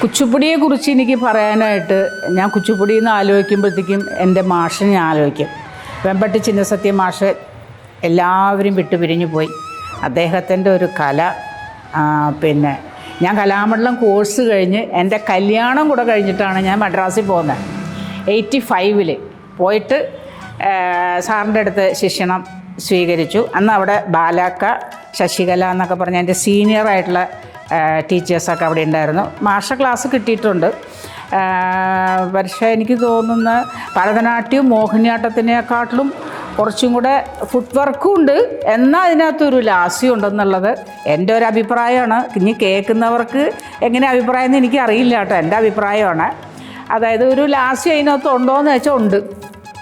കുച്ചിപ്പുടിയെക്കുറിച്ച് എനിക്ക് പറയാനായിട്ട് ഞാൻ കുച്ചിപ്പുടി എന്ന് ആലോചിക്കുമ്പോഴത്തേക്കും എൻ്റെ മാഷിനെ ഞാൻ ആലോചിക്കും. വെമ്പട്ടി ചിന്നസത്യ മാഷ് എല്ലാവരും വിട്ടുപിരിഞ്ഞു പോയി. അദ്ദേഹത്തിൻ്റെ ഒരു കല പിന്നെ ഞാൻ കലാമണ്ഡലം കോഴ്സ് കഴിഞ്ഞ് എൻ്റെ കല്യാണം കൂടെ കഴിഞ്ഞിട്ടാണ് ഞാൻ മദ്രാസിൽ പോകുന്നത്. 85 പോയിട്ട് സാറിൻ്റെ അടുത്ത് ശിക്ഷണം സ്വീകരിച്ചു. അന്ന് അവിടെ ബാലാക്ക, ശശികല എന്നൊക്കെ പറഞ്ഞ എൻ്റെ സീനിയറായിട്ടുള്ള ടീച്ചേഴ്സൊക്കെ അവിടെ ഉണ്ടായിരുന്നു. മാഷ ക്ലാസ് കിട്ടിയിട്ടുണ്ട്. പക്ഷേ എനിക്ക് തോന്നുന്ന ഭരതനാട്യവും മോഹിനിയാട്ടത്തിനെക്കാട്ടിലും കുറച്ചും കൂടെ ഫുട് വർക്കും ഉണ്ട്, എന്നാൽ അതിനകത്തൊരു ലാസ്യം ഉണ്ടെന്നുള്ളത് എൻ്റെ ഒരു അഭിപ്രായമാണ്. ഇനി കേൾക്കുന്നവർക്ക് എങ്ങനെ അഭിപ്രായം എന്ന് എനിക്കറിയില്ല കേട്ടോ, എൻ്റെ അഭിപ്രായമാണ്. അതായത് ഒരു ലാസ്യം അതിനകത്ത് ഉണ്ടോയെന്ന് വെച്ചാൽ ഉണ്ട്,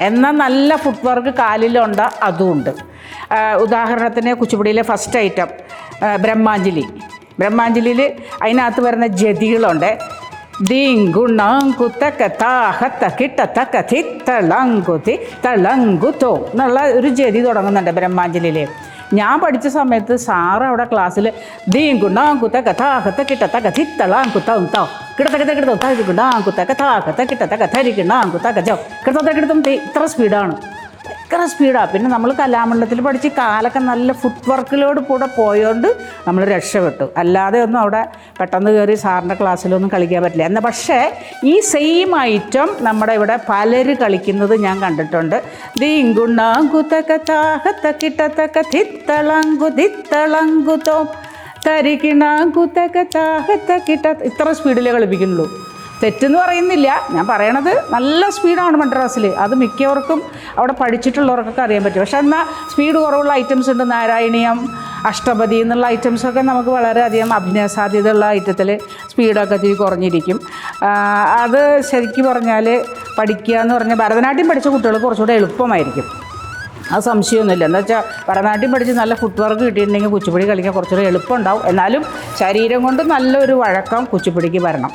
എന്നാൽ നല്ല ഫുട് വർക്ക് കാലിലുണ്ട്, അതുമുണ്ട്. ഉദാഹരണത്തിന് കുച്ചിപ്പുടിയിലെ ഫസ്റ്റ് ഐറ്റം ബ്രഹ്മാഞ്ജലിയിൽ അതിനകത്ത് വരുന്ന ജതികളുണ്ട്. ദീങ്കുണാങ്കുത്തക്കത്താഹത്തക്കിട്ടത്തക്കഥിത്തളങ്കുതി എന്നുള്ള ഒരു ജതി തുടങ്ങുന്നുണ്ട് ബ്രഹ്മാഞ്ജലിയിൽ. ഞാൻ പഠിച്ച സമയത്ത് സാറ് അവിടെ ക്ലാസ്സിൽ ദീങ്കുണാങ്കുത്തക്കഥാഹത്തക്കിട്ടത്തക്കഥിത്തളാങ്കുത്തോ കിടത്തക്കിടത്തക്കിടത്തോ ഇത്ര സ്പീഡാണ്, ഭയങ്കര സ്പീഡാണ്. പിന്നെ നമ്മൾ കലാമണ്ഡലത്തിൽ പഠിച്ച് കാലൊക്കെ നല്ല ഫുട് വർക്കിലോട് കൂടെ പോയോണ്ട് നമ്മൾ രക്ഷപ്പെട്ടു. അല്ലാതെ ഒന്നും അവിടെ പെട്ടെന്ന് കയറി സാറിൻ്റെ ക്ലാസ്സിലൊന്നും കളിക്കാൻ പറ്റില്ല. എന്നാൽ പക്ഷേ ഈ സെയിം ഐറ്റം നമ്മുടെ ഇവിടെ പലർ കളിക്കുന്നത് ഞാൻ കണ്ടിട്ടുണ്ട്. ദീങ്കുണാങ്കുത്തക്കത്താഹത്തക്കിട്ടത്തക്കഥിത്തളങ്കുതിത്തളങ്കുതോ തരികിണാങ്കുത്തക്കത്താഹത്തക്കിട്ട ഇത്ര സ്പീഡിലേ കളിപ്പിക്കുന്നുള്ളൂ. തെറ്റെന്ന് പറയുന്നില്ല, ഞാൻ പറയണത് നല്ല സ്പീഡാണ് മദ്രാസിൽ. അത് മിക്കവർക്കും അവിടെ പഠിച്ചിട്ടുള്ളവർക്കൊക്കെ അറിയാൻ പറ്റും. പക്ഷെ എന്നാൽ സ്പീഡ് കുറവുള്ള ഐറ്റംസ് ഉണ്ട്. നാരായണീയം, അഷ്ടപതി എന്നുള്ള ഐറ്റംസൊക്കെ നമുക്ക് വളരെയധികം അഭിനയ സാധ്യതയുള്ള ഐറ്റത്തിൽ സ്പീഡൊക്കെ ഇത്തിരി കുറഞ്ഞിരിക്കും. അത് ശരിക്കും പറഞ്ഞാൽ പഠിക്കുക എന്ന് പറഞ്ഞാൽ ഭരതനാട്യം പഠിച്ച കുട്ടികൾക്ക് കുറച്ചുകൂടെ എളുപ്പമായിരിക്കും, അത് സംശയമൊന്നുമില്ല. എന്താ വെച്ചാൽ ഭരതനാട്യം പഠിച്ച് നല്ല ഫുട് വർക്ക് കിട്ടിയിട്ടുണ്ടെങ്കിൽ കുച്ചിപ്പുടി കളിക്കാൻ കുറച്ചുകൂടെ എളുപ്പമുണ്ടാവും. എന്നാലും ശരീരം കൊണ്ട് നല്ലൊരു വഴക്കം കുച്ചിപ്പുടിക്ക് വരണം.